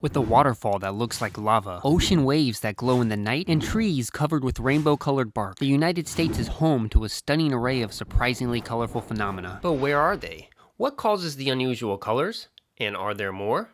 With a waterfall that looks like lava, ocean waves that glow in the night, and trees covered with rainbow-colored bark, the United States is home to a stunning array of surprisingly colorful phenomena. But where are they? What causes the unusual colors? And are there more?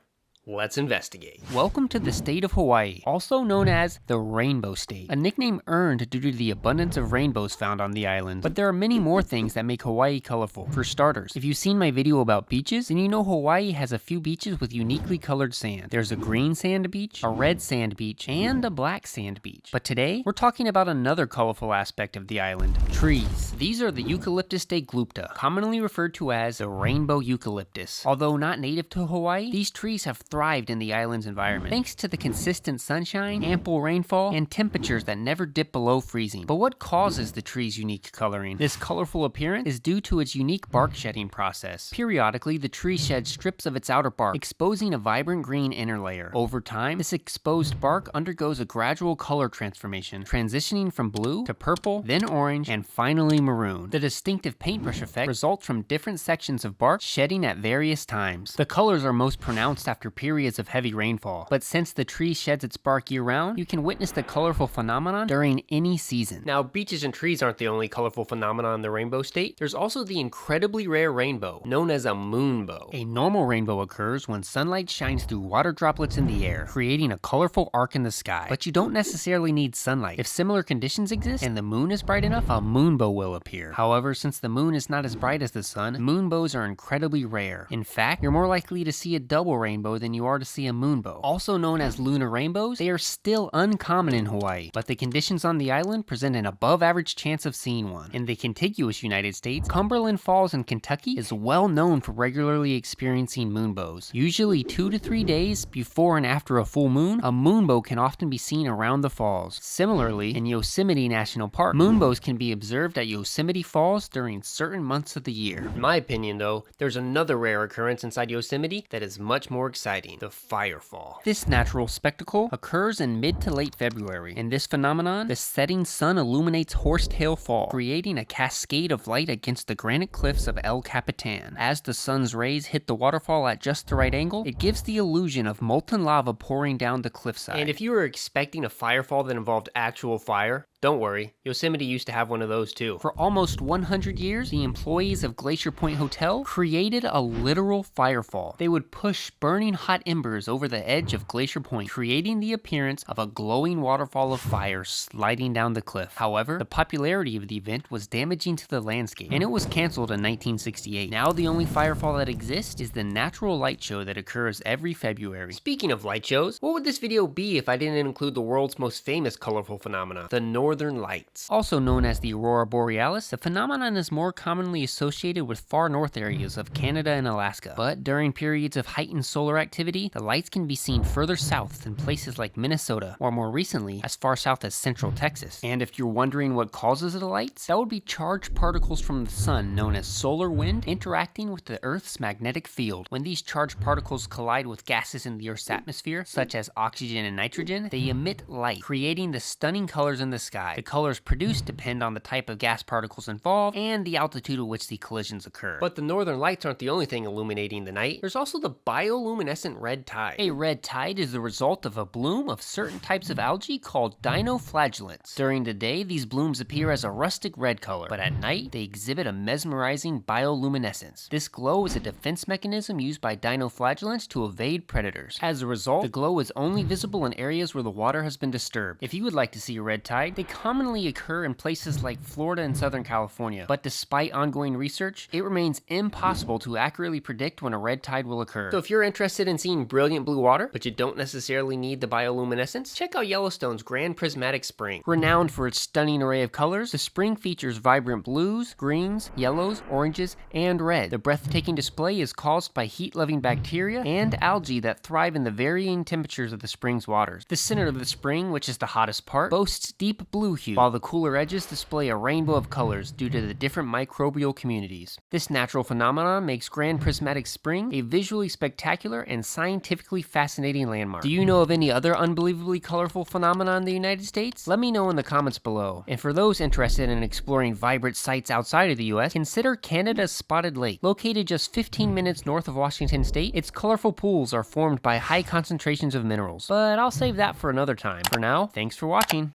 Let's investigate. Welcome to the state of Hawaii, also known as the Rainbow State, a nickname earned due to the abundance of rainbows found on the island. But there are many more things that make Hawaii colorful. For starters, if you've seen my video about beaches, then you know Hawaii has a few beaches with uniquely colored sand. There's a green sand beach, a red sand beach, and a black sand beach. But today, we're talking about another colorful aspect of the island: trees. These are the Eucalyptus Deglupta, commonly referred to as the Rainbow Eucalyptus. Although not native to Hawaii, these trees have thrived in the island's environment, thanks to the consistent sunshine, ample rainfall, and temperatures that never dip below freezing. But what causes the tree's unique coloring? This colorful appearance is due to its unique bark shedding process. Periodically, the tree sheds strips of its outer bark, exposing a vibrant green inner layer. Over time, this exposed bark undergoes a gradual color transformation, transitioning from blue to purple, then orange, and finally maroon. The distinctive paintbrush effect results from different sections of bark shedding at various times. The colors are most pronounced after periods of heavy rainfall, but since the tree sheds its bark year-round, you can witness the colorful phenomenon during any season. Now, beaches and trees aren't the only colorful phenomenon in the Rainbow State. There's also the incredibly rare rainbow, known as a moonbow. A normal rainbow occurs when sunlight shines through water droplets in the air, creating a colorful arc in the sky. But you don't necessarily need sunlight. If similar conditions exist and the moon is bright enough, a moonbow will appear. However, since the moon is not as bright as the sun, moonbows are incredibly rare. In fact, you're more likely to see a double rainbow than you are to see a moonbow. Also known as lunar rainbows, they are still uncommon in Hawaii, but the conditions on the island present an above average chance of seeing one. In the contiguous United States, Cumberland Falls in Kentucky is well known for regularly experiencing moonbows. Usually 2 to 3 days before and after a full moon, a moonbow can often be seen around the falls. Similarly, in Yosemite National Park, moonbows can be observed at Yosemite Falls during certain months of the year. In my opinion, though, there's another rare occurrence inside Yosemite that is much more exciting: the Firefall. This natural spectacle occurs in mid to late February. In this phenomenon, the setting sun illuminates Horsetail Fall, creating a cascade of light against the granite cliffs of El Capitan. As the sun's rays hit the waterfall at just the right angle, it gives the illusion of molten lava pouring down the cliffside. And if you were expecting a firefall that involved actual fire, don't worry, Yosemite used to have one of those too. For almost 100 years, the employees of Glacier Point Hotel created a literal firefall. They would push burning hot embers over the edge of Glacier Point, creating the appearance of a glowing waterfall of fire sliding down the cliff. However, the popularity of the event was damaging to the landscape, and it was canceled in 1968. Now the only firefall that exists is the natural light show that occurs every February. Speaking of light shows, what would this video be if I didn't include the world's most famous colorful phenomena, the Northern Lights? Also known as the Aurora Borealis, the phenomenon is more commonly associated with far north areas of Canada and Alaska. But during periods of heightened solar activity, the lights can be seen further south in places like Minnesota, or more recently, as far south as central Texas. And if you're wondering what causes the lights, that would be charged particles from the sun known as solar wind interacting with the Earth's magnetic field. When these charged particles collide with gases in the Earth's atmosphere, such as oxygen and nitrogen, they emit light, creating the stunning colors in the sky. The colors produced depend on the type of gas particles involved and the altitude at which the collisions occur. But the Northern Lights aren't the only thing illuminating the night. There's also the bioluminescent red tide. A red tide is the result of a bloom of certain types of algae called dinoflagellates. During the day, these blooms appear as a rustic red color, but at night, they exhibit a mesmerizing bioluminescence. This glow is a defense mechanism used by dinoflagellates to evade predators. As a result, the glow is only visible in areas where the water has been disturbed. If you would like to see a red tide, they commonly occur in places like Florida and Southern California, but despite ongoing research, it remains impossible to accurately predict when a red tide will occur. So if you're interested in seeing brilliant blue water, but you don't necessarily need the bioluminescence, check out Yellowstone's Grand Prismatic Spring. Renowned for its stunning array of colors, the spring features vibrant blues, greens, yellows, oranges, and red. The breathtaking display is caused by heat-loving bacteria and algae that thrive in the varying temperatures of the spring's waters. The center of the spring, which is the hottest part, boasts deep blue hue, while the cooler edges display a rainbow of colors due to the different microbial communities. This natural phenomenon makes Grand Prismatic Spring a visually spectacular and scientifically fascinating landmark. Do you know of any other unbelievably colorful phenomena in the United States? Let me know in the comments below. And for those interested in exploring vibrant sites outside of the US, consider Canada's Spotted Lake. Located just 15 minutes north of Washington State, its colorful pools are formed by high concentrations of minerals. But I'll save that for another time. For now, thanks for watching.